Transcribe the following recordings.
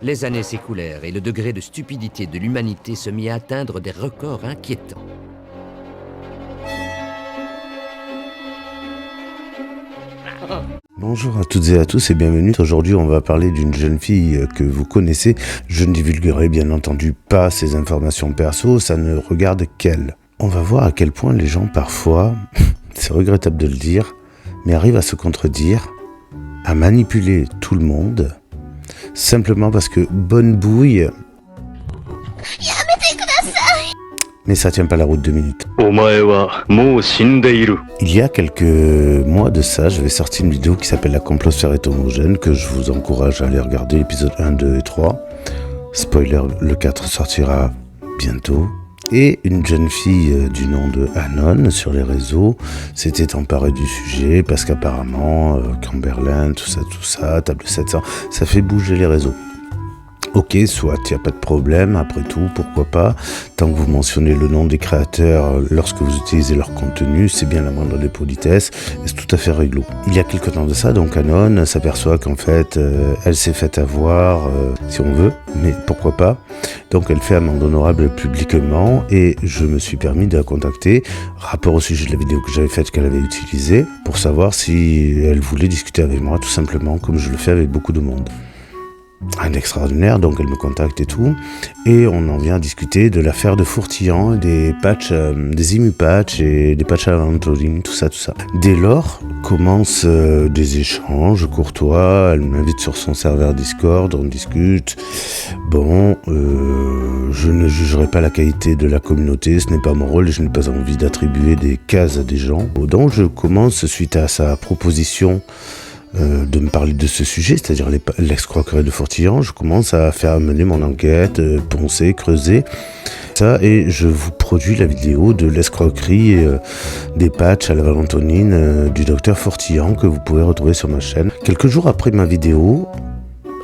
Les années s'écoulèrent et le degré de stupidité de l'humanité se mit à atteindre des records inquiétants. Bonjour à toutes et à tous et bienvenue. Aujourd'hui, on va parler d'une jeune fille que vous connaissez. Je ne divulguerai bien entendu pas ses informations perso, ça ne regarde qu'elle. On va voir à quel point les gens parfois, c'est regrettable de le dire, mais arrivent à se contredire, à manipuler tout le monde, simplement parce que bonne bouille... Mais ça tient pas la route 2 minutes. Il y a quelques mois de ça, j'avais sorti une vidéo qui s'appelle La complosphère est homogène, que je vous encourage à aller regarder, épisode 1, 2 et 3. Spoiler, le 4 sortira bientôt. Et une jeune fille du nom de Anon sur les réseaux s'était emparée du sujet parce qu'apparemment, Camberlin, tout ça, table 700, ça fait bouger les réseaux. Ok, soit, il n'y a pas de problème, après tout, pourquoi pas, tant que vous mentionnez le nom des créateurs lorsque vous utilisez leur contenu, c'est bien la moindre des politesses, et c'est tout à fait réglo. Il y a quelque temps de ça, donc Anon s'aperçoit qu'en fait, elle s'est faite avoir, si on veut, mais pourquoi pas. Donc elle fait amende honorable publiquement, et je me suis permis de la contacter, rapport au sujet de la vidéo que j'avais faite qu'elle avait utilisée, pour savoir si elle voulait discuter avec moi, tout simplement, comme je le fais avec beaucoup de monde. Un extraordinaire, donc elle me contacte et tout, et on en vient à discuter de l'affaire de Fourtillant, des patchs, des Imu patchs et des patchs à la Ventoline, tout ça. Dès lors, commencent des échanges courtois, elle m'invite sur son serveur Discord, on discute. Bon, je ne jugerai pas la qualité de la communauté, ce n'est pas mon rôle et je n'ai pas envie d'attribuer des cases à des gens. Donc je commence, suite à sa proposition, de me parler de ce sujet, c'est-à-dire l'escroquerie de Fourtillant, je commence à faire mener mon enquête, poncer, creuser ça, et je vous produis la vidéo de l'escroquerie des patchs à la Valentonine du docteur Fourtillant que vous pouvez retrouver sur ma chaîne. Quelques jours après ma vidéo,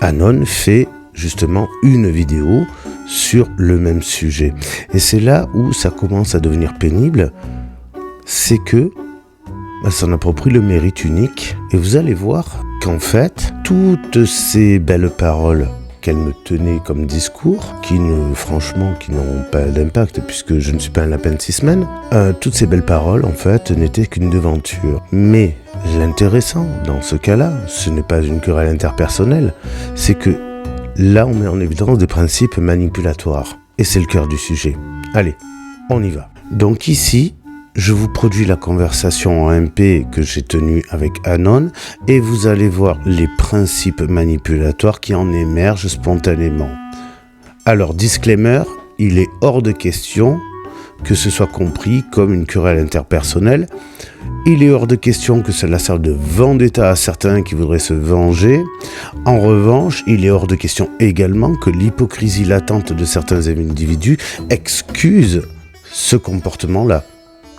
Anon fait justement une vidéo sur le même sujet. Et c'est là où ça commence à devenir pénible, c'est que elle s'en approprie le mérite unique et vous allez voir qu'en fait, toutes ces belles paroles qu'elle me tenait comme discours, qui n'ont pas d'impact puisque je ne suis pas un lapin de 6 semaines, toutes ces belles paroles en fait n'étaient qu'une devanture. Mais l'intéressant dans ce cas-là, ce n'est pas une querelle interpersonnelle, c'est que là on met en évidence des principes manipulatoires. Et c'est le cœur du sujet. Allez, on y va. Donc ici, je vous produis la conversation en MP que j'ai tenue avec Anon et vous allez voir les principes manipulatoires qui en émergent spontanément. Alors, disclaimer, il est hors de question que ce soit compris comme une querelle interpersonnelle. Il est hors de question que cela serve de vendetta à certains qui voudraient se venger. En revanche, il est hors de question également que l'hypocrisie latente de certains individus excuse ce comportement-là.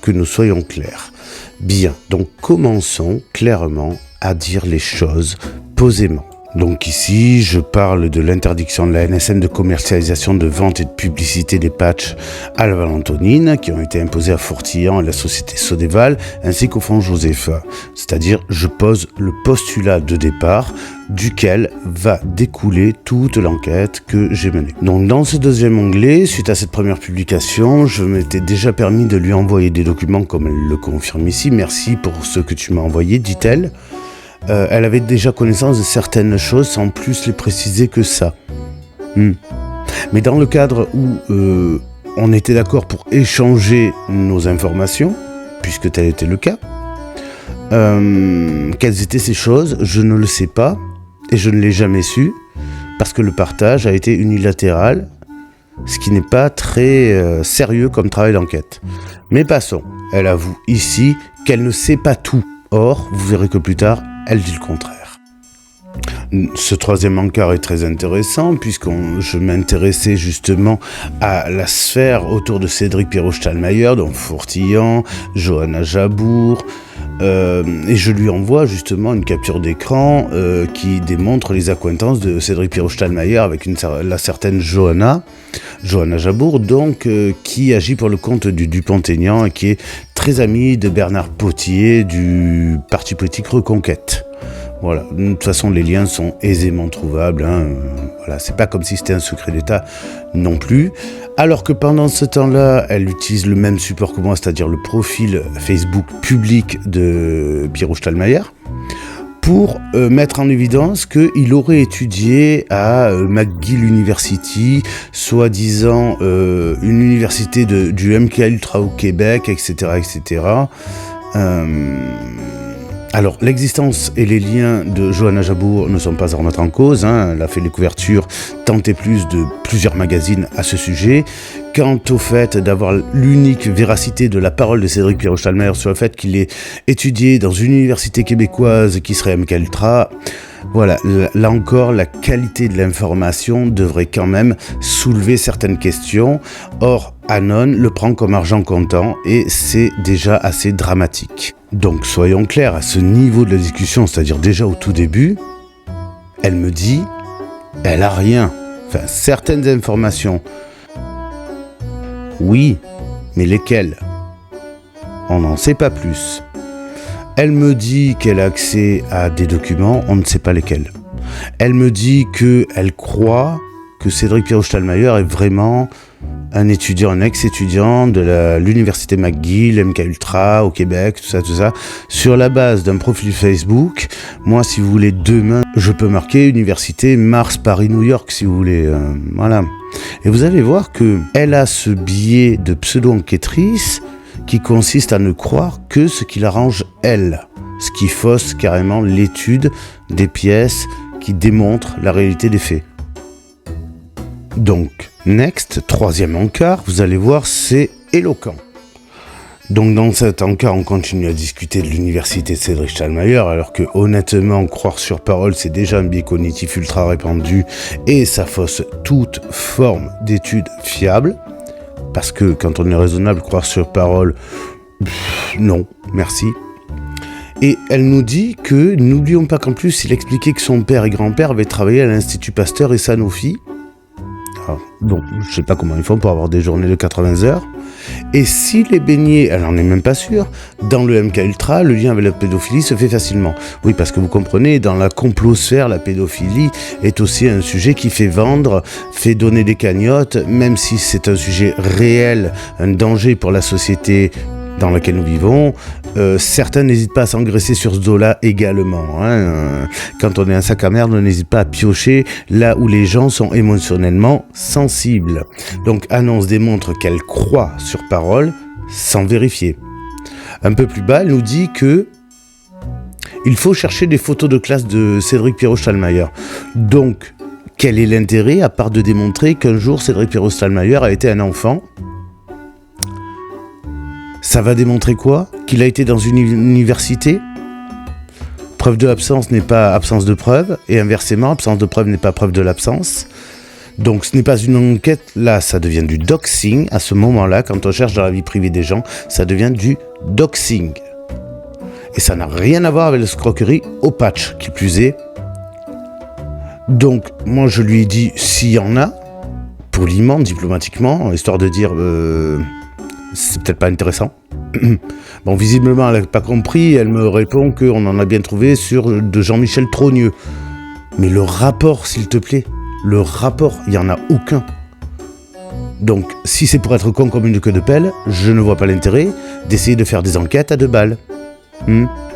Que nous soyons clairs. Bien, donc commençons clairement à dire les choses posément. Donc ici, je parle de l'interdiction de la NSN de commercialisation, de vente et de publicité des patchs à la Valentonine qui ont été imposés à Fourtillant et la société Sodéval ainsi qu'au fonds Josepha. C'est-à-dire, je pose le postulat de départ duquel va découler toute l'enquête que j'ai menée. Donc dans ce deuxième onglet, suite à cette première publication, je m'étais déjà permis de lui envoyer des documents comme elle le confirme ici. Merci pour ce que tu m'as envoyé, dit-elle. Elle avait déjà connaissance de certaines choses sans plus les préciser que ça. Mais dans le cadre où on était d'accord pour échanger nos informations, puisque tel était le cas, quelles étaient ces choses, je ne le sais pas et je ne l'ai jamais su parce que le partage a été unilatéral, ce qui n'est pas très sérieux comme travail d'enquête. Mais passons, elle avoue ici qu'elle ne sait pas tout. Or, vous verrez que plus tard, elle dit le contraire. Ce troisième encart est très intéressant puisque je m'intéressais justement à la sphère autour de Cédric Pirot-Stahlmayer, donc Fourtillant, Johanna Jabour, et je lui envoie justement une capture d'écran qui démontre les accointances de Cédric Pirot-Stahlmayer avec la certaine Johanna Jabour, donc qui agit pour le compte du Dupont-Aignan et qui est très amie de Bernard Potier du parti politique Reconquête. Voilà. De toute façon, les liens sont aisément trouvables. Hein. Voilà. C'est pas comme si c'était un secret d'État non plus. Alors que pendant ce temps-là, elle utilise le même support que moi, c'est-à-dire le profil Facebook public de Piero Stahlmeier, pour mettre en évidence qu'il aurait étudié à McGill University, soi-disant une université du MK Ultra au Québec, etc. etc. Alors, l'existence et les liens de Johanna Jabour ne sont pas à remettre en cause. Hein. Elle a fait les couvertures tant et plus de plusieurs magazines à ce sujet. Quant au fait d'avoir l'unique véracité de la parole de Cédric Piero Stahlmeier sur le fait qu'il est étudié dans une université québécoise qui serait MK Ultra, voilà, là encore, la qualité de l'information devrait quand même soulever certaines questions. Or, Anon le prend comme argent comptant et c'est déjà assez dramatique. Donc, soyons clairs, à ce niveau de la discussion, c'est-à-dire déjà au tout début, elle me dit, elle a rien. Enfin, certaines informations. Oui, mais lesquelles? On n'en sait pas plus. Elle me dit qu'elle a accès à des documents, on ne sait pas lesquels. Elle me dit qu'elle croit que Cédric Piero Stahlmeier est vraiment un étudiant, un ex-étudiant de l'université McGill, MK Ultra au Québec, tout ça, sur la base d'un profil Facebook. Moi, si vous voulez, demain, je peux marquer université Mars, Paris, New York, si vous voulez. Voilà. Et vous allez voir qu'elle a ce biais de pseudo-enquêtrice qui consiste à ne croire que ce qui l'arrange elle, ce qui fausse carrément l'étude des pièces qui démontrent la réalité des faits. Donc, next, troisième encart, vous allez voir, c'est éloquent. Donc dans cet encart, on continue à discuter de l'université de Cédric Stahlmeier, alors que honnêtement, croire sur parole, c'est déjà un biais cognitif ultra répandu et ça fausse toute forme d'étude fiable. Parce que quand on est raisonnable, croire sur parole, non, merci. Et elle nous dit que, n'oublions pas qu'en plus, il expliquait que son père et grand-père avaient travaillé à l'Institut Pasteur et Sanofi. Alors, bon, je sais pas comment ils font pour avoir des journées de 80 heures. Et s'il est baigné, elle n'en est même pas sûre, dans le MK Ultra, le lien avec la pédophilie se fait facilement. Oui, parce que vous comprenez, dans la complosphère, la pédophilie est aussi un sujet qui fait vendre, fait donner des cagnottes, même si c'est un sujet réel, un danger pour la société dans laquelle nous vivons. Certains n'hésitent pas à s'engraisser sur ce dos-là également. Hein. Quand on est un sac à merde, on n'hésite pas à piocher là où les gens sont émotionnellement sensibles. Donc Annonce démontre qu'elle croit sur parole sans vérifier. Un peu plus bas, elle nous dit que il faut chercher des photos de classe de Cédric Piero Stahlmeier. Donc, quel est l'intérêt à part de démontrer qu'un jour Cédric Piero Stahlmeier a été un enfant ? Ça va démontrer quoi? Qu'il a été dans une université? Preuve de l'absence n'est pas absence de preuve, et inversement, absence de preuve n'est pas preuve de l'absence. Donc ce n'est pas une enquête, là ça devient du doxing, à ce moment-là, quand on cherche dans la vie privée des gens, ça devient du doxing. Et ça n'a rien à voir avec l'escroquerie au patch, qui plus est. Donc moi je lui ai dit, s'il y en a, poliment, diplomatiquement, histoire de dire... c'est peut-être pas intéressant. Bon, visiblement, elle n'a pas compris. Elle me répond qu'on en a bien trouvé sur de Jean-Michel Trogneux. Mais le rapport, s'il te plaît, le rapport, il n'y en a aucun. Donc, si c'est pour être con comme une queue de pelle, je ne vois pas l'intérêt d'essayer de faire des enquêtes à 2 balles.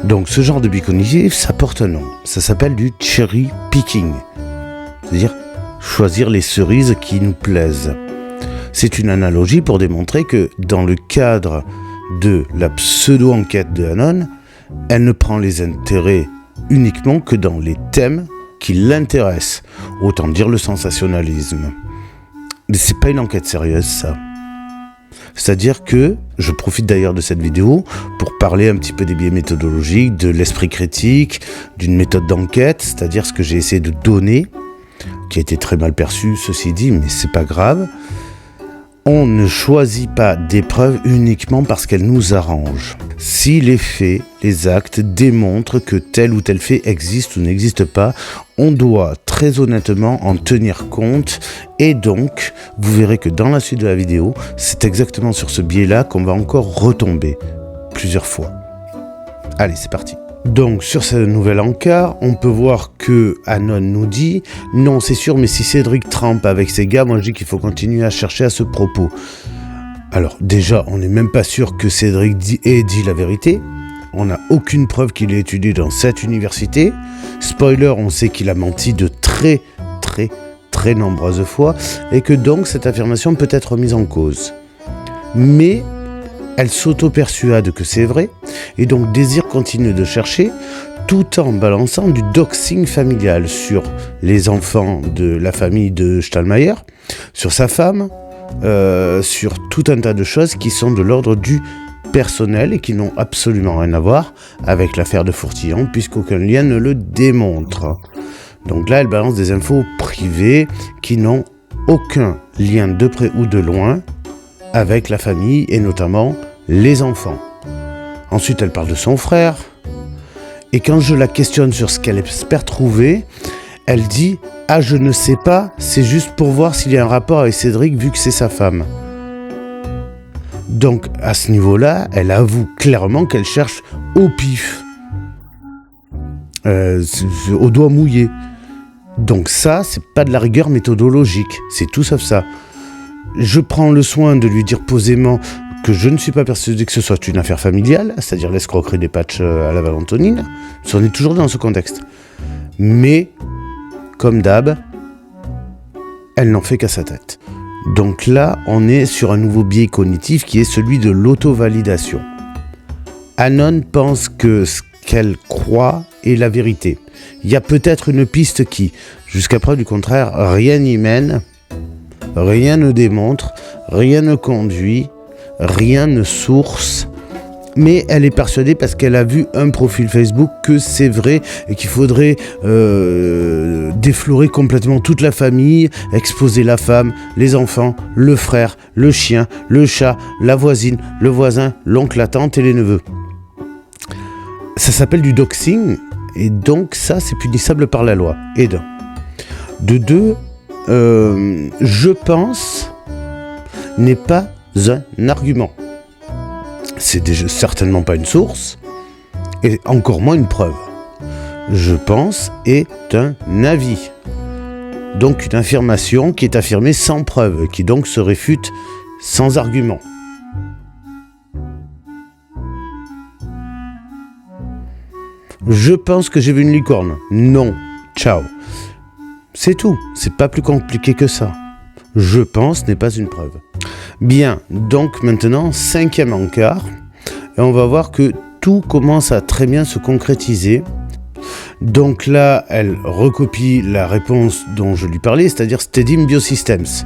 Donc, ce genre de biais cognitif, ça porte un nom. Ça s'appelle du cherry picking. C'est-à-dire choisir les cerises qui nous plaisent. C'est une analogie pour démontrer que dans le cadre de la pseudo-enquête de Anon, elle ne prend les intérêts uniquement que dans les thèmes qui l'intéressent. Autant dire le sensationnalisme. Mais c'est pas une enquête sérieuse, ça. C'est-à-dire que, je profite d'ailleurs de cette vidéo pour parler un petit peu des biais méthodologiques, de l'esprit critique, d'une méthode d'enquête, c'est-à-dire ce que j'ai essayé de donner, qui a été très mal perçu, ceci dit, mais c'est pas grave. On ne choisit pas des preuves uniquement parce qu'elles nous arrangent. Si les faits, les actes démontrent que tel ou tel fait existe ou n'existe pas, on doit très honnêtement en tenir compte et donc vous verrez que dans la suite de la vidéo, c'est exactement sur ce biais-là qu'on va encore retomber plusieurs fois. Allez, c'est parti. Donc sur ce nouvel encart, on peut voir que Anon nous dit « Non, c'est sûr, mais si Cédric trempe avec ses gars, moi je dis qu'il faut continuer à chercher à ce propos. » Alors déjà, on n'est même pas sûr que Cédric ait dit la vérité. On n'a aucune preuve qu'il ait étudié dans cette université. Spoiler, on sait qu'il a menti de très nombreuses fois et que donc cette affirmation peut être remise en cause. Mais elle s'auto-persuade que c'est vrai et donc désire continuer de chercher tout en balançant du doxing familial sur les enfants de la famille de Stallmeyer, sur sa femme, sur tout un tas de choses qui sont de l'ordre du personnel et qui n'ont absolument rien à voir avec l'affaire de Fourtillon puisqu'aucun lien ne le démontre. Donc là, elle balance des infos privées qui n'ont aucun lien de près ou de loin avec la famille et notamment les enfants. Ensuite, elle parle de son frère et quand je la questionne sur ce qu'elle espère trouver, elle dit « Ah, je ne sais pas, c'est juste pour voir s'il y a un rapport avec Cédric vu que c'est sa femme. » Donc, à ce niveau-là, elle avoue clairement qu'elle cherche au pif, au doigt mouillé. Donc ça, c'est pas de la rigueur méthodologique, c'est tout sauf ça. Je prends le soin de lui dire posément que je ne suis pas persuadé que ce soit une affaire familiale, c'est-à-dire l'escroquerie des patchs à la Valentonine. On est toujours dans ce contexte. Mais, comme d'hab, elle n'en fait qu'à sa tête. Donc là, on est sur un nouveau biais cognitif qui est celui de l'auto-validation. Anon pense que ce qu'elle croit est la vérité. Il y a peut-être une piste qui, jusqu'à preuve du contraire, rien n'y mène, rien ne démontre, rien ne conduit, rien ne source, mais elle est persuadée parce qu'elle a vu un profil Facebook que c'est vrai et qu'il faudrait déflorer complètement toute la famille, exposer la femme, les enfants, le frère, le chien, le chat, la voisine, le voisin, l'oncle, la tante et les neveux. Ça s'appelle du doxing et donc ça c'est punissable par la loi. Et de deux, je pense n'est pas un argument. C'est déjà certainement pas une source, et encore moins une preuve. Je pense est un avis. Donc une affirmation qui est affirmée sans preuve, qui donc se réfute sans argument. Je pense que j'ai vu une licorne. Non. Ciao. C'est tout. C'est pas plus compliqué que ça. Je pense n'est pas une preuve. Bien, donc maintenant, 5e encart, et on va voir que tout commence à très bien se concrétiser. Donc là, elle recopie la réponse dont je lui parlais, c'est-à-dire Stedim Biosystems.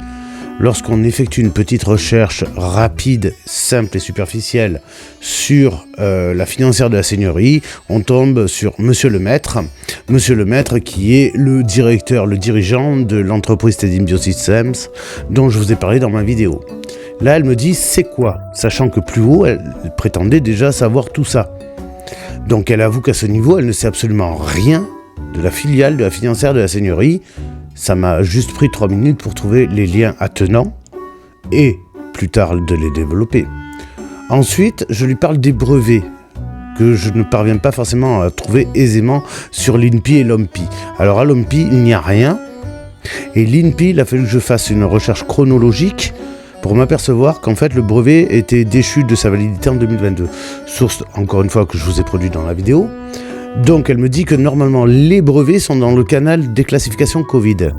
Lorsqu'on effectue une petite recherche rapide, simple et superficielle sur la financière de la Seigneurie, on tombe sur Monsieur le Maître qui est le directeur, le dirigeant de l'entreprise Stedim Biosystems dont je vous ai parlé dans ma vidéo. Là, elle me dit c'est quoi, sachant que plus haut, elle prétendait déjà savoir tout ça. Donc elle avoue qu'à ce niveau, elle ne sait absolument rien de la filiale de la financière de la Seigneurie. Ça m'a juste pris 3 minutes pour trouver les liens attenants et plus tard de les développer. Ensuite, je lui parle des brevets que je ne parviens pas forcément à trouver aisément sur l'INPI et l'OMPI. Alors à l'OMPI, il n'y a rien. Et l'INPI, il a fallu que je fasse une recherche chronologique pour m'apercevoir qu'en fait le brevet était déchu de sa validité en 2022. Source, encore une fois, que je vous ai produit dans la vidéo. Donc elle me dit que normalement les brevets sont dans le canal des classifications Covid.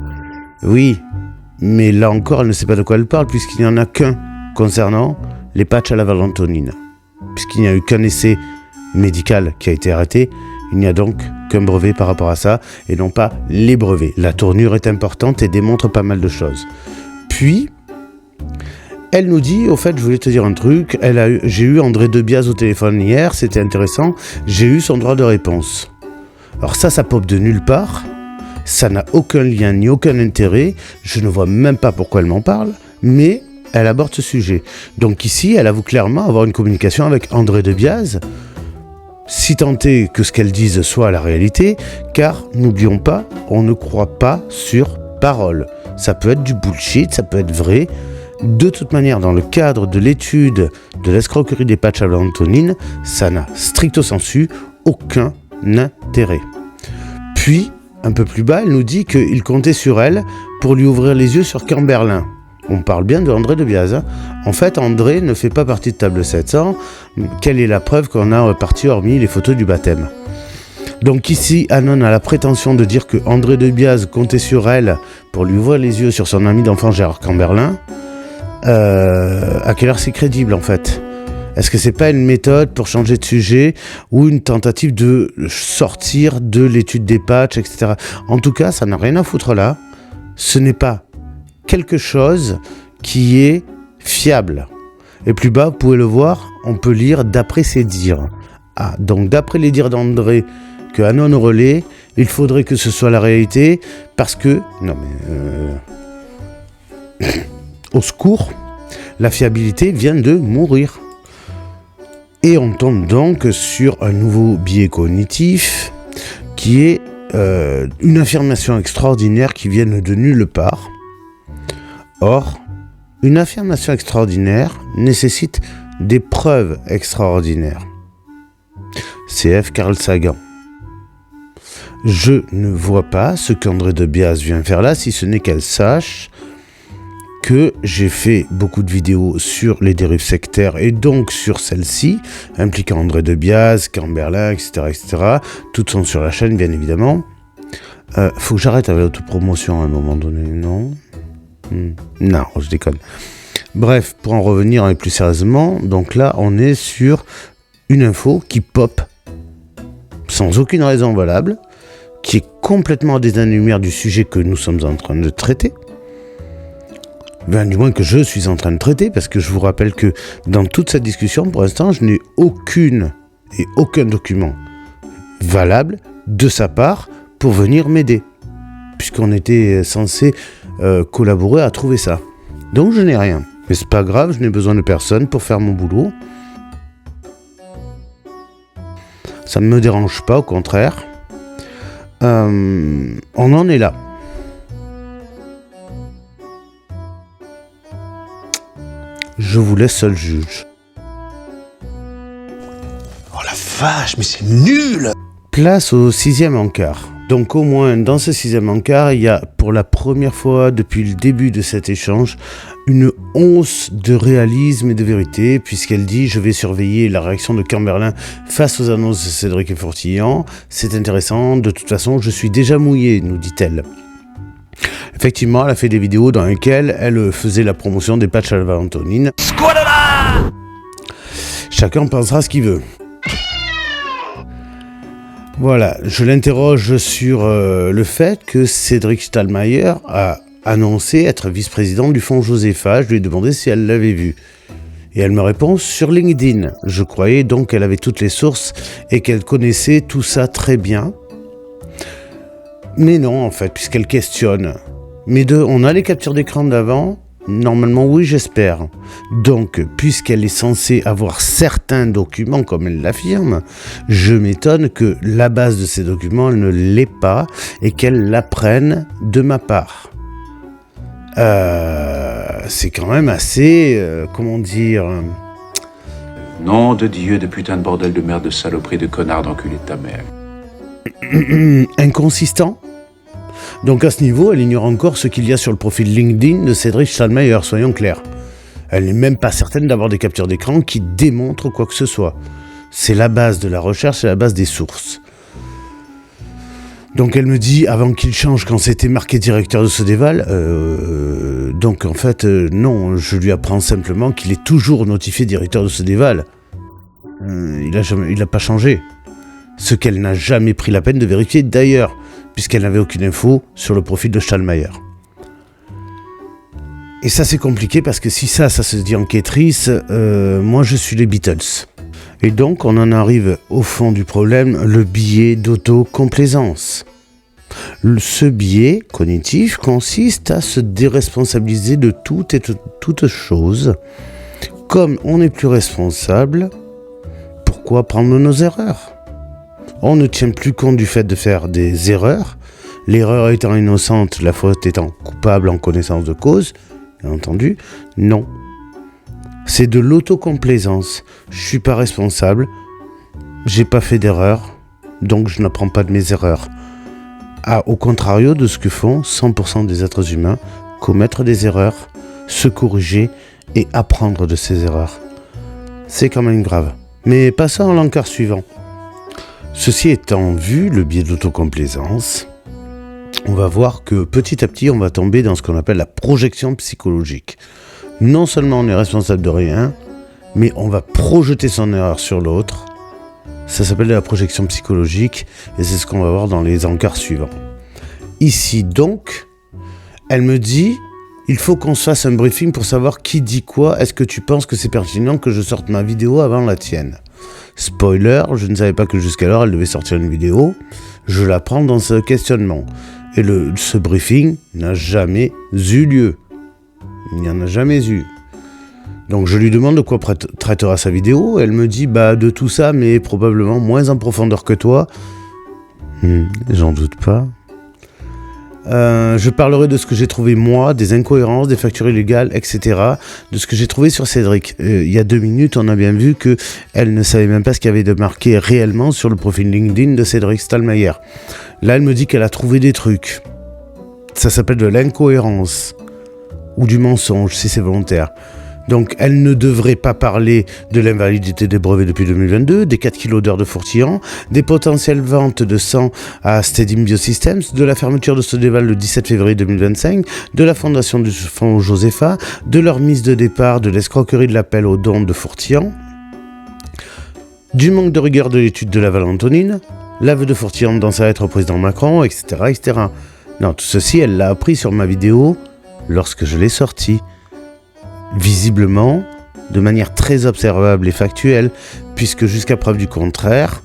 Oui, mais là encore elle ne sait pas de quoi elle parle puisqu'il n'y en a qu'un concernant les patchs à la Valentonine. Puisqu'il n'y a eu qu'un essai médical qui a été arrêté, il n'y a donc qu'un brevet par rapport à ça et non pas les brevets. La tournure est importante et démontre pas mal de choses. Puis, elle nous dit, au fait, je voulais te dire un truc, j'ai eu André Debiaz au téléphone hier, c'était intéressant, j'ai eu son droit de réponse. Alors ça pop de nulle part, ça n'a aucun lien ni aucun intérêt, je ne vois même pas pourquoi elle m'en parle, mais elle aborde ce sujet. Donc ici, elle avoue clairement avoir une communication avec André Debiaz, si tant est que ce qu'elle dise soit la réalité, car, n'oublions pas, on ne croit pas sur parole. Ça peut être du bullshit, ça peut être vrai. De toute manière, dans le cadre de l'étude de l'escroquerie des patchs à Valentonine, ça n'a stricto sensu aucun intérêt. Puis, un peu plus bas, elle nous dit qu'il comptait sur elle pour lui ouvrir les yeux sur Camberlin. On parle bien de André de Biase. En fait, André ne fait pas partie de Table 700. Quelle est la preuve qu'on a reparti hormis les photos du baptême? Donc ici, Anon a la prétention de dire que André de Biase comptait sur elle pour lui ouvrir les yeux sur son ami d'enfance Gérard Camberlin. À quelle heure c'est crédible en fait? Est-ce que c'est pas une méthode pour changer de sujet ou une tentative de sortir de l'étude des patchs, etc. En tout cas, ça n'a rien à foutre là. Ce n'est pas quelque chose qui est fiable. Et plus bas, vous pouvez le voir, on peut lire d'après ses dires. Ah, donc d'après les dires d'André que Anon relaie, il faudrait que ce soit la réalité parce que... Non mais... au secours, la fiabilité vient de mourir. Et on tombe donc sur un nouveau biais cognitif qui est une affirmation extraordinaire qui vient de nulle part. Or, une affirmation extraordinaire nécessite des preuves extraordinaires. CF Carl Sagan. Je ne vois pas ce qu'André de Biase vient faire là, si ce n'est qu'elle sache que j'ai fait beaucoup de vidéos sur les dérives sectaires et donc sur celle-ci, impliquant André de Biase, Camberlin, etc., etc. Toutes sont sur la chaîne, bien évidemment. Faut que j'arrête avec l'autopromotion à un moment donné, non? Non, je déconne. Bref, pour en revenir plus sérieusement, donc là, on est sur une info qui pop sans aucune raison valable, qui est complètement à des années-lumière du sujet que nous sommes en train de traiter. Ben, du moins que je suis en train de traiter, parce que je vous rappelle que dans toute cette discussion, pour l'instant, je n'ai aucun document valable de sa part pour venir m'aider, puisqu'on était censé collaborer à trouver ça. Donc je n'ai rien. Mais c'est pas grave, je n'ai besoin de personne pour faire mon boulot. Ça ne me dérange pas, au contraire. On en est là. Je vous laisse seul juge. Oh la vache, mais c'est nul! Place au 6e encart. Donc au moins dans ce 6e encart, il y a pour la première fois depuis le début de cet échange une once de réalisme et de vérité, puisqu'elle dit « Je vais surveiller la réaction de Camberlin face aux annonces de Cédric et Fortillan. C'est intéressant, de toute façon je suis déjà mouillée », nous dit-elle. Effectivement, elle a fait des vidéos dans lesquelles elle faisait la promotion des patchs à la Valentonine. Chacun pensera ce qu'il veut. Voilà, je l'interroge sur le fait que Cédric Stallmayer a annoncé être vice-président du fonds Josepha. Je lui ai demandé si elle l'avait vu. Et elle me répond sur LinkedIn. Je croyais donc qu'elle avait toutes les sources et qu'elle connaissait tout ça très bien. Mais non, en fait, puisqu'elle questionne. Mais on a les captures d'écran d'avant? Normalement, oui, j'espère. Donc, puisqu'elle est censée avoir certains documents, comme elle l'affirme, je m'étonne que la base de ces documents ne l'ait pas et qu'elle l'apprenne de ma part. C'est quand même assez... comment dire... Nom de Dieu, de putain de bordel de merde, de saloperie, de connard, d'enculé de ta mère. Inconsistant. Donc à ce niveau, elle ignore encore ce qu'il y a sur le profil LinkedIn de Cédric Stallmayer, soyons clairs. Elle n'est même pas certaine d'avoir des captures d'écran qui démontrent quoi que ce soit. C'est la base de la recherche, c'est la base des sources. Donc elle me dit, avant qu'il change quand c'était marqué directeur de Sodéval, donc en fait, non, je lui apprends simplement qu'il est toujours notifié directeur de Sodéval. Il n'a pas changé. Ce qu'elle n'a jamais pris la peine de vérifier d'ailleurs, puisqu'elle n'avait aucune info sur le profil de Stallmayer. Et ça c'est compliqué parce que si ça se dit enquêtrice, moi je suis les Beatles. Et donc on en arrive au fond du problème, le biais d'autocomplaisance. Ce biais cognitif consiste à se déresponsabiliser de toute et toute chose. Comme on n'est plus responsable, pourquoi prendre nos erreurs ? On ne tient plus compte du fait de faire des erreurs, l'erreur étant innocente, la faute étant coupable en connaissance de cause, bien entendu, non. C'est de l'autocomplaisance. Je suis pas responsable, j'ai pas fait d'erreur, donc je n'apprends pas de mes erreurs. Au contrario de ce que font 100% des êtres humains, commettre des erreurs, se corriger et apprendre de ces erreurs. C'est quand même grave. Mais passons à l'encart suivant. Ceci étant vu, le biais d'autocomplaisance, on va voir que petit à petit, on va tomber dans ce qu'on appelle la projection psychologique. Non seulement on est responsable de rien, mais on va projeter son erreur sur l'autre. Ça s'appelle la projection psychologique et c'est ce qu'on va voir dans les encarts suivants. Ici donc, elle me dit... Il faut qu'on se fasse un briefing pour savoir qui dit quoi. Est-ce que tu penses que c'est pertinent que je sorte ma vidéo avant la tienne ? Spoiler, je ne savais pas que jusqu'alors elle devait sortir une vidéo. Je la prends dans ce questionnement. Et ce briefing n'a jamais eu lieu. Il n'y en a jamais eu. Donc je lui demande de quoi traitera sa vidéo. Elle me dit de tout ça, mais probablement moins en profondeur que toi. J'en doute pas. Je parlerai de ce que j'ai trouvé moi, des incohérences, des factures illégales, etc. De ce que j'ai trouvé sur Cédric. Il y a 2 minutes, on a bien vu qu'elle ne savait même pas ce qu'il y avait de marqué réellement sur le profil LinkedIn de Cédric Stahlmayer. Là, elle me dit qu'elle a trouvé des trucs. Ça s'appelle de l'incohérence. Ou du mensonge, si c'est volontaire. Donc, elle ne devrait pas parler de l'invalidité des brevets depuis 2022, des 4 kilos d'heures de fourtillant, des potentielles ventes de sang à Stedim Biosystems, de la fermeture de Sodéval le 17 février 2025, de la fondation du fonds Josepha, de leur mise de départ, de l'escroquerie de l'appel aux dons de fourtillant, du manque de rigueur de l'étude de la Valentonine, l'aveu de fourtillant dans sa lettre au président Macron, etc., etc. Non, tout ceci, elle l'a appris sur ma vidéo lorsque je l'ai sortie. Visiblement, de manière très observable et factuelle, puisque jusqu'à preuve du contraire,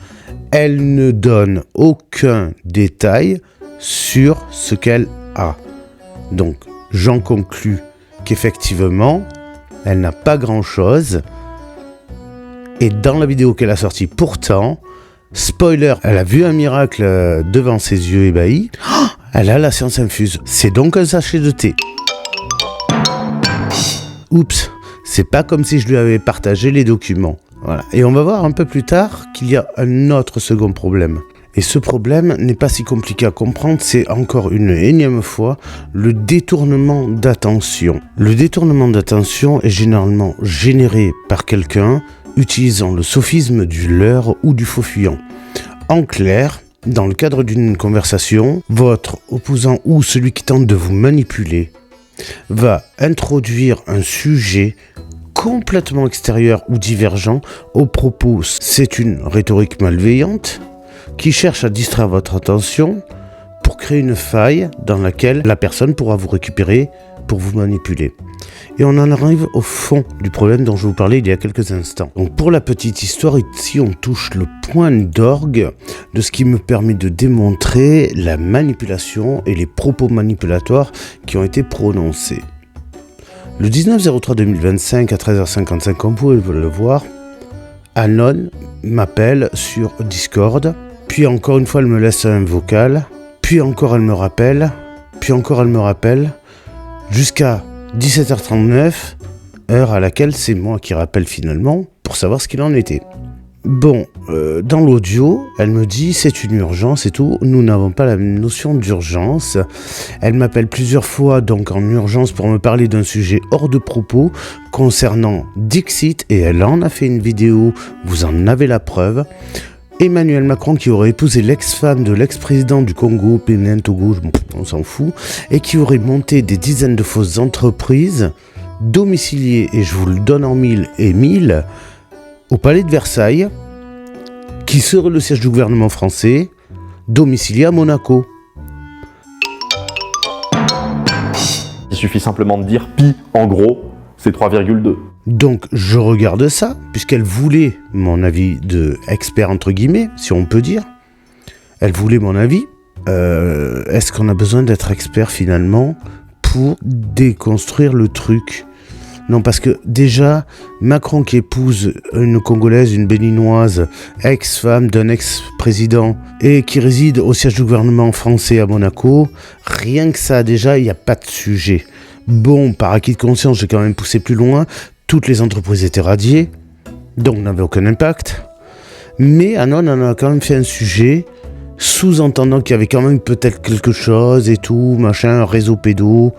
elle ne donne aucun détail sur ce qu'elle a. Donc, j'en conclus qu'effectivement, elle n'a pas grand-chose. Et dans la vidéo qu'elle a sortie, pourtant, spoiler, elle a vu un miracle devant ses yeux ébahis. Elle a la science infuse. C'est donc un sachet de thé. Oups, c'est pas comme si je lui avais partagé les documents. Voilà. Et on va voir un peu plus tard qu'il y a un autre second problème. Et ce problème n'est pas si compliqué à comprendre, c'est encore une énième fois le détournement d'attention. Le détournement d'attention est généralement généré par quelqu'un utilisant le sophisme du leurre ou du faux fuyant. En clair, dans le cadre d'une conversation, votre opposant ou celui qui tente de vous manipuler va introduire un sujet complètement extérieur ou divergent aux propos. C'est une rhétorique malveillante qui cherche à distraire votre attention pour créer une faille dans laquelle la personne pourra vous récupérer pour vous manipuler. Et on en arrive au fond du problème dont je vous parlais il y a quelques instants. Donc pour la petite histoire, ici on touche le point d'orgue de ce qui me permet de démontrer la manipulation et les propos manipulatoires qui ont été prononcés. Le 19/03/2025 à 13h55, comme vous pouvez le voir, Anon m'appelle sur Discord, puis encore une fois elle me laisse un vocal, puis encore elle me rappelle, puis encore elle me rappelle, jusqu'à 17h39, heure à laquelle c'est moi qui rappelle finalement pour savoir ce qu'il en était. Bon, dans l'audio, elle me dit c'est une urgence et tout, nous n'avons pas la notion d'urgence. Elle m'appelle plusieurs fois donc en urgence pour me parler d'un sujet hors de propos concernant Dixit et elle en a fait une vidéo, vous en avez la preuve. Emmanuel Macron qui aurait épousé l'ex-femme de l'ex-président du Congo, Pénin Togo, on s'en fout, et qui aurait monté des dizaines de fausses entreprises domiciliées, et je vous le donne en 1000 et 1000, au palais de Versailles, qui serait le siège du gouvernement français, domicilié à Monaco. Il suffit simplement de dire pi, en gros, c'est 3,2. Donc je regarde ça, puisqu'elle voulait mon avis de expert entre guillemets, si on peut dire. Elle voulait mon avis. Est-ce qu'on a besoin d'être expert finalement pour déconstruire le truc ? Non, parce que déjà, Macron qui épouse une Congolaise, une Béninoise, ex-femme d'un ex-président, et qui réside au siège du gouvernement français à Monaco, rien que ça, déjà, il n'y a pas de sujet. Bon, par acquis de conscience, j'ai quand même poussé plus loin. Toutes les entreprises étaient radiées, donc n'avaient aucun impact. Mais Anon en a quand même fait un sujet, sous-entendant qu'il y avait quand même peut-être quelque chose et tout, machin, un réseau pédo,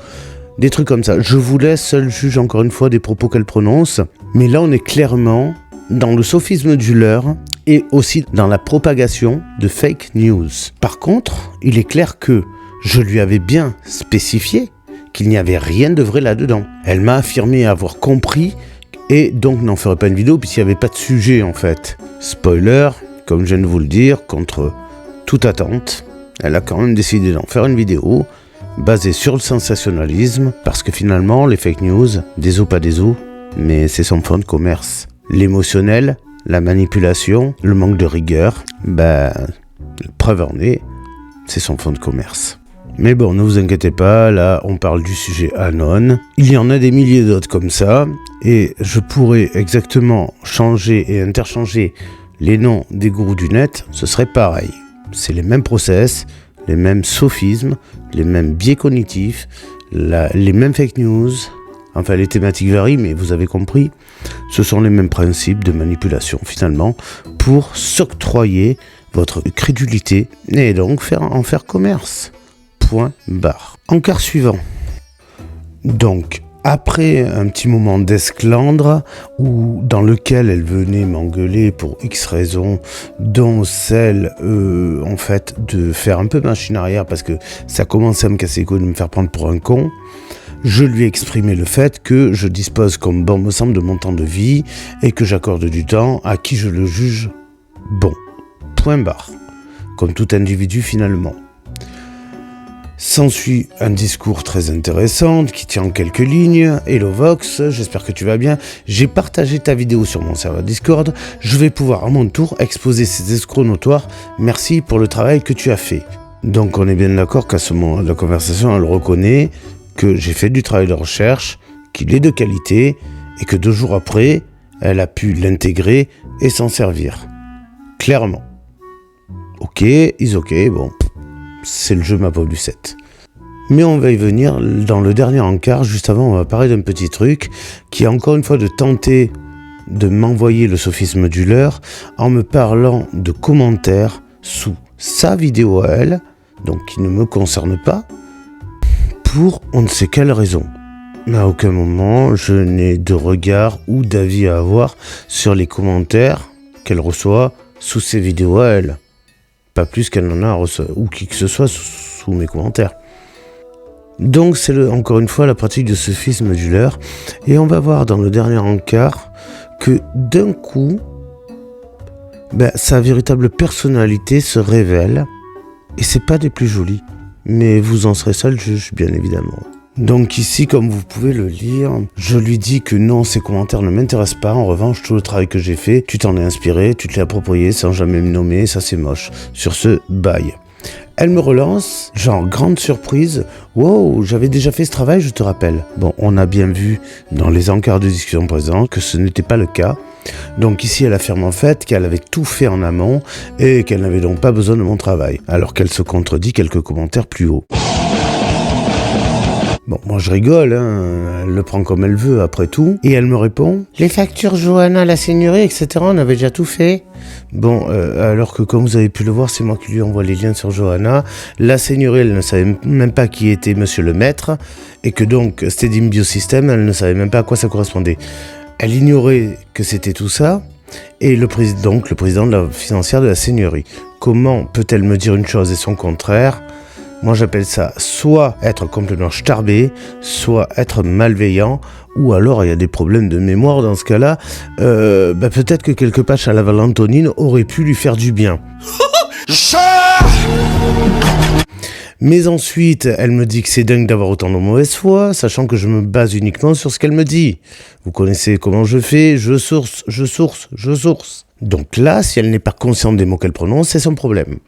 des trucs comme ça. Je vous laisse seul juge encore une fois des propos qu'elle prononce, mais là on est clairement dans le sophisme du leurre et aussi dans la propagation de fake news. Par contre, il est clair que je lui avais bien spécifié qu'il n'y avait rien de vrai là-dedans. Elle m'a affirmé avoir compris et donc n'en ferait pas une vidéo puisqu'il n'y avait pas de sujet en fait. Spoiler, comme je viens de vous le dire, contre toute attente, elle a quand même décidé d'en faire une vidéo basée sur le sensationnalisme parce que finalement les fake news, des os pas des os, mais c'est son fond de commerce. L'émotionnel, la manipulation, le manque de rigueur, preuve en est, c'est son fond de commerce. Mais bon, ne vous inquiétez pas, là on parle du sujet Anon. Il y en a des milliers d'autres comme ça, et je pourrais exactement changer et interchanger les noms des gourous du net, ce serait pareil. C'est les mêmes process, les mêmes sophismes, les mêmes biais cognitifs, les mêmes fake news. Enfin, les thématiques varient, mais vous avez compris. Ce sont les mêmes principes de manipulation, finalement, pour s'octroyer votre crédulité et donc en faire commerce. Point barre. Encart suivant. Donc, après un petit moment d'esclandre, dans lequel elle venait m'engueuler pour X raisons, dont celle, en fait, de faire un peu machine arrière, parce que ça commençait à me casser les couilles de me faire prendre pour un con, je lui ai exprimé le fait que je dispose comme bon me semble de mon temps de vie et que j'accorde du temps à qui je le juge bon. Point barre. Comme tout individu finalement. S'ensuit un discours très intéressant qui tient en quelques lignes. Hello Vox, j'espère que tu vas bien. J'ai partagé ta vidéo sur mon serveur Discord. Je vais pouvoir à mon tour exposer ces escrocs notoires. Merci pour le travail que tu as fait. Donc on est bien d'accord qu'à ce moment de la conversation, elle reconnaît que j'ai fait du travail de recherche, qu'il est de qualité et que 2 jours après, elle a pu l'intégrer et s'en servir. Clairement. Ok, bon, c'est le jeu ma pauvre Lucette. Mais on va y venir dans le dernier encart. Juste avant, on va parler d'un petit truc qui est encore une fois de tenter de m'envoyer le sophisme du leurre en me parlant de commentaires sous sa vidéo à elle, donc qui ne me concerne pas, pour on ne sait quelle raison. À aucun moment, je n'ai de regard ou d'avis à avoir sur les commentaires qu'elle reçoit sous ses vidéos à elle. Pas plus qu'elle n'en a à recevoir, ou qui que ce soit sous mes commentaires. Donc c'est encore une fois la pratique de sophisme du leurre. Et on va voir dans le dernier encart que d'un coup, sa véritable personnalité se révèle. Et c'est pas des plus jolies. Mais vous en serez seul juge, bien évidemment. Donc ici, comme vous pouvez le lire, je lui dis que non, ces commentaires ne m'intéressent pas. En revanche, tout le travail que j'ai fait, tu t'en es inspiré, tu te l'as approprié sans jamais me nommer, ça c'est moche. Sur ce, bye. Elle me relance, genre grande surprise. Wow, j'avais déjà fait ce travail, je te rappelle. Bon, on a bien vu dans les encarts de discussion présents que ce n'était pas le cas. Donc ici, elle affirme en fait qu'elle avait tout fait en amont et qu'elle n'avait donc pas besoin de mon travail, alors qu'elle se contredit quelques commentaires plus haut. Bon, moi je rigole, elle le prend comme elle veut après tout, et elle me répond « Les factures Johanna, la seigneurie, etc., on avait déjà tout fait. » Bon, alors que comme vous avez pu le voir, c'est moi qui lui envoie les liens sur Johanna. La seigneurie, elle ne savait même pas qui était monsieur le maître, et que donc Stedim Biosystem, elle ne savait même pas à quoi ça correspondait. Elle ignorait que c'était tout ça, et le président de la financière de la seigneurie. Comment peut-elle me dire une chose et son contraire ? Moi j'appelle ça soit être complètement starbé, soit être malveillant, ou alors il y a des problèmes de mémoire dans ce cas-là. Peut-être que quelques patchs à la Valentonine auraient pu lui faire du bien. Mais ensuite, elle me dit que c'est dingue d'avoir autant de mauvaise foi, sachant que je me base uniquement sur ce qu'elle me dit. Vous connaissez comment je fais, je source. Donc là, si elle n'est pas consciente des mots qu'elle prononce, c'est son problème.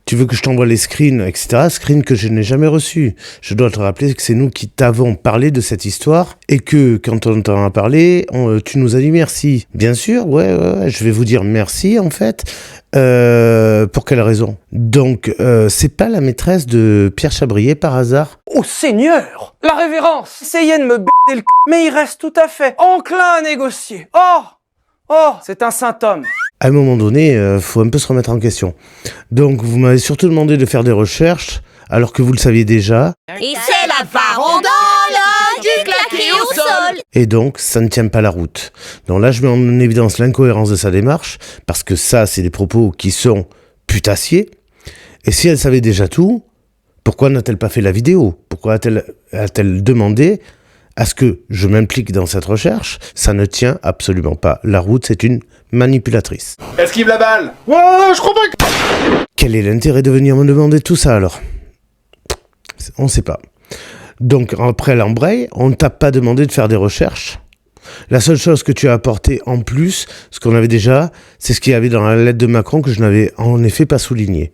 Tu veux que je t'envoie les screens, etc. Screens que je n'ai jamais reçus. Je dois te rappeler que c'est nous qui t'avons parlé de cette histoire et que quand on t'en a parlé, tu nous as dit merci. Bien sûr, ouais, je vais vous dire merci en fait. Pour quelle raison ? Donc, c'est pas la maîtresse de Pierre Chabrier par hasard ? Oh Seigneur, la révérence essayait de me b***er le c***, mais il reste tout à fait enclin à négocier. Oh, c'est un saint homme. À un moment donné, faut un peu se remettre en question. Donc, vous m'avez surtout demandé de faire des recherches, alors que vous le saviez déjà. Et c'est la farandole du claqué au sol. Et donc, ça ne tient pas la route. Donc là, je mets en évidence l'incohérence de sa démarche, parce que ça, c'est des propos qui sont putassiers. Et si elle savait déjà tout, pourquoi n'a-t-elle pas fait la vidéo ? Pourquoi a-t-elle demandé à ce que je m'implique dans cette recherche ? Ça ne tient absolument pas la route, c'est une manipulatrice. Esquive la balle. Ouais, je crois pas que... Quel est l'intérêt de venir me demander tout ça alors ? On ne sait pas. Donc après l'embraye, on ne t'a pas demandé de faire des recherches. La seule chose que tu as apporté en plus, ce qu'on avait déjà, c'est ce qu'il y avait dans la lettre de Macron que je n'avais en effet pas souligné.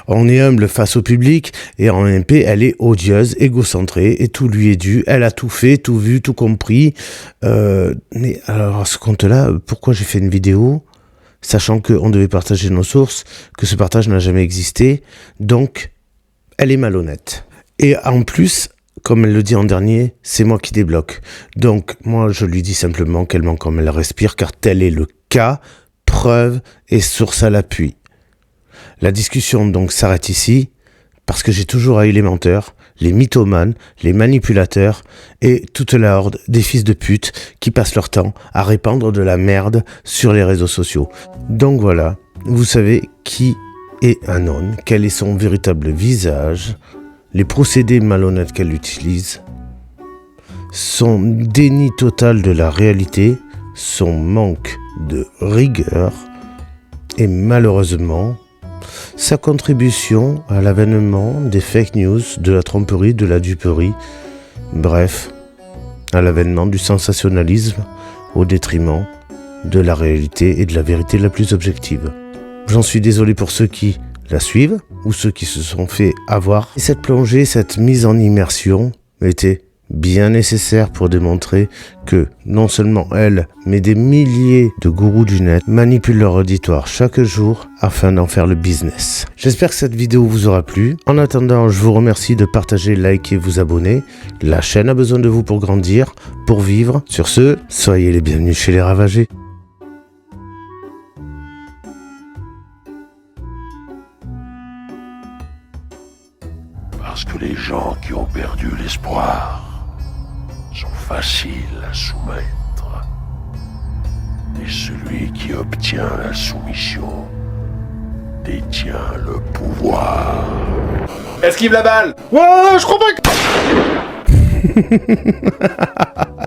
On est humble face au public et en MP, elle est odieuse, égocentrée et tout lui est dû. Elle a tout fait, tout vu, tout compris. Mais alors à ce compte-là, pourquoi j'ai fait une vidéo ? Sachant qu'on devait partager nos sources, que ce partage n'a jamais existé. Donc, elle est malhonnête. Et en plus, comme elle le dit en dernier, c'est moi qui débloque. Donc, moi, je lui dis simplement qu'elle ment comme elle respire, car tel est le cas, preuve et source à l'appui. La discussion donc s'arrête ici, parce que j'ai toujours haï les menteurs, les mythomanes, les manipulateurs et toute la horde des fils de pute qui passent leur temps à répandre de la merde sur les réseaux sociaux. Donc voilà, vous savez qui est Anon, quel est son véritable visage, les procédés malhonnêtes qu'elle utilise, son déni total de la réalité, son manque de rigueur et malheureusement sa contribution à l'avènement des fake news, de la tromperie, de la duperie, bref, à l'avènement du sensationnalisme au détriment de la réalité et de la vérité la plus objective. J'en suis désolé pour ceux qui la suivent ou ceux qui se sont fait avoir. Et cette plongée, cette mise en immersion était bien nécessaire pour démontrer que non seulement elle, mais des milliers de gourous du net manipulent leur auditoire chaque jour afin d'en faire le business. J'espère que cette vidéo vous aura plu. En attendant, je vous remercie de partager, liker, vous abonner. La chaîne a besoin de vous pour grandir, pour vivre. Sur ce, soyez les bienvenus chez les ravagés. Parce que les gens qui ont perdu l'espoir sont faciles à soumettre. Et celui qui obtient la soumission détient le pouvoir. Esquive la balle. Ouais, je crois pas que...